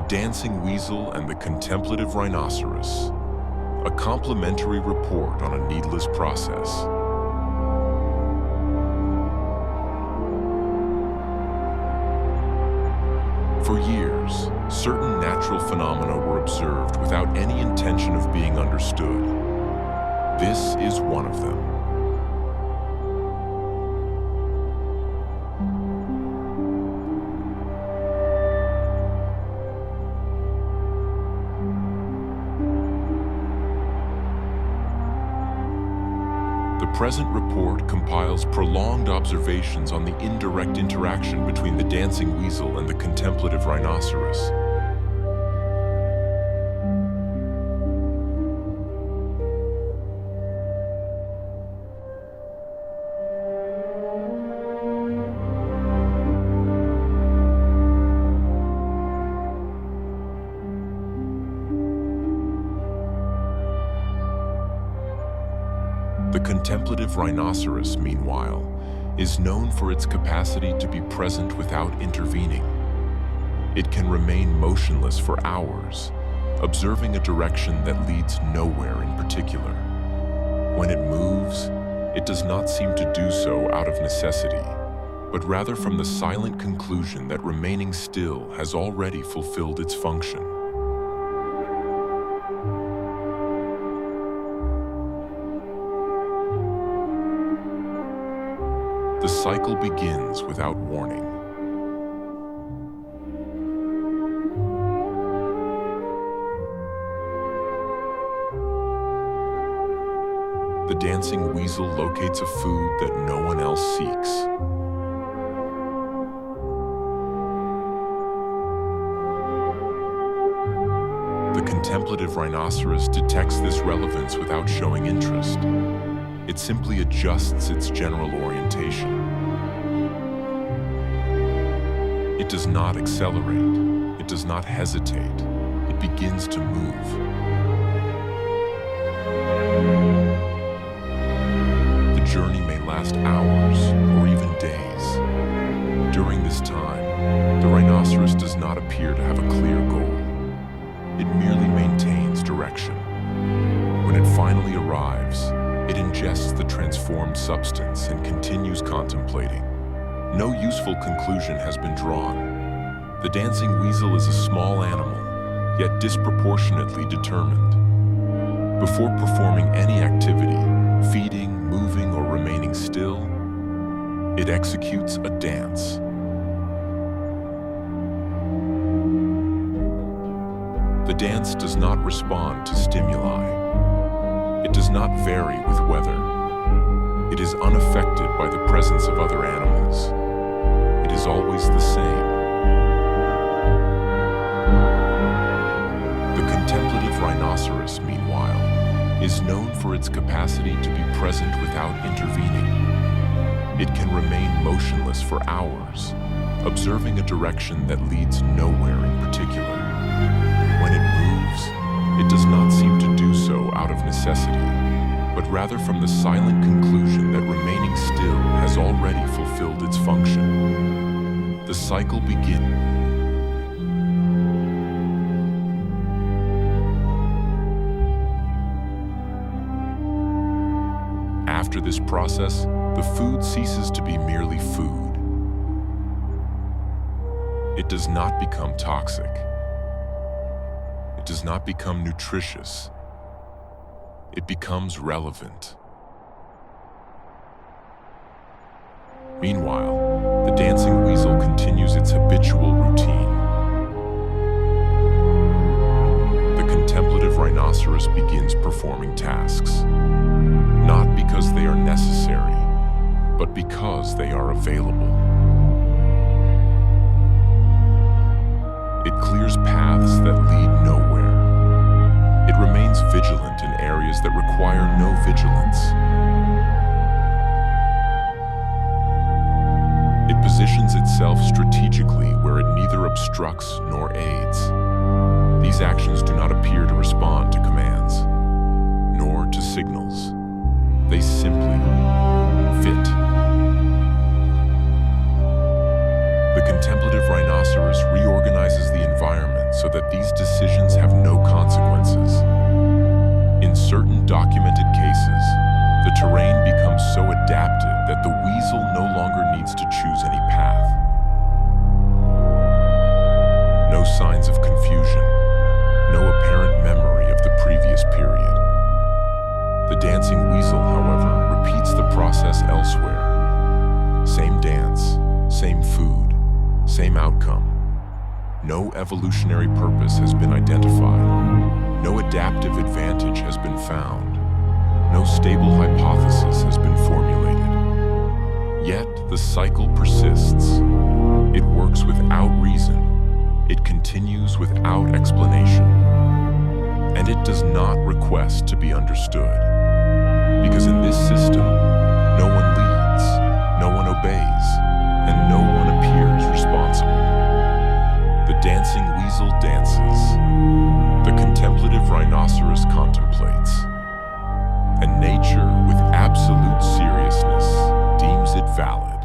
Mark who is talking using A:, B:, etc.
A: Dancing Weasel and the Contemplative Rhinoceros, a complimentary report on a needless process. For years, certain natural phenomena were observed without any intention of being understood. This is one of them. The present report compiles prolonged observations on the indirect interaction between the dancing weasel and the contemplative rhinoceros. The contemplative rhinoceros, meanwhile, is known for its capacity to be present without intervening. It can remain motionless for hours, observing a direction that leads nowhere in particular. When it moves, it does not seem to do so out of necessity, but rather from the silent conclusion that remaining still has already fulfilled its function. The cycle begins without warning. The dancing weasel locates a food that no one else seeks. The contemplative rhinoceros detects this relevance without showing interest. It simply adjusts its general orientation. It does not accelerate. It does not hesitate. It begins to move. The journey may last hours or even days. During this time, the rhinoceros does not appear to have a clear goal. It merely maintains direction. When it finally arrives, it ingests the transformed substance and continues contemplating. No useful conclusion has been drawn. The dancing weasel is a small animal, yet disproportionately determined. Before performing any activity, feeding, moving, or remaining still, it executes a dance. The dance does not respond to stimuli. It does not vary with weather. It is unaffected by the presence of other animals. It is always the same. The contemplative rhinoceros, meanwhile, is known for its capacity to be present without intervening. It can remain motionless for hours, observing a direction that leads nowhere in particular. When it moves, it does not seem to do so out of necessity, but rather from the silent conclusion that remaining still has already fulfilled its function. The cycle begins. After this process, the food ceases to be merely food. It does not become toxic. It does not become nutritious. It becomes relevant. Meanwhile, the dancing weasel continues its habitual routine. The contemplative rhinoceros begins performing tasks, not because they are necessary, but because they are available. It clears paths that lead nowhere. It remains vigilant in areas that require no vigilance. It positions itself strategically where it neither obstructs nor aids. These actions do not appear to respond to commands, nor to signals. They simply fit. The contemplative rhinoceros reorganizes the environment so that these decisions have no consequences. In certain documented cases, the terrain becomes so adapted that the weasel no longer needs to choose any path. No signs of confusion, no apparent memory of the previous period. The dancing weasel, however, repeats the process elsewhere. Same dance, same food, same outcome. No evolutionary purpose has been identified. No adaptive advantage has been found. No stable hypothesis has been formulated. Yet the cycle persists. It works without reason. It continues without explanation. And it does not request to be understood. Because in this system, no one leads, no one obeys, and no one appears responsible. The dancing weasel dances. The contemplative rhinoceros contemplates. And nature, with absolute seriousness, deems it valid.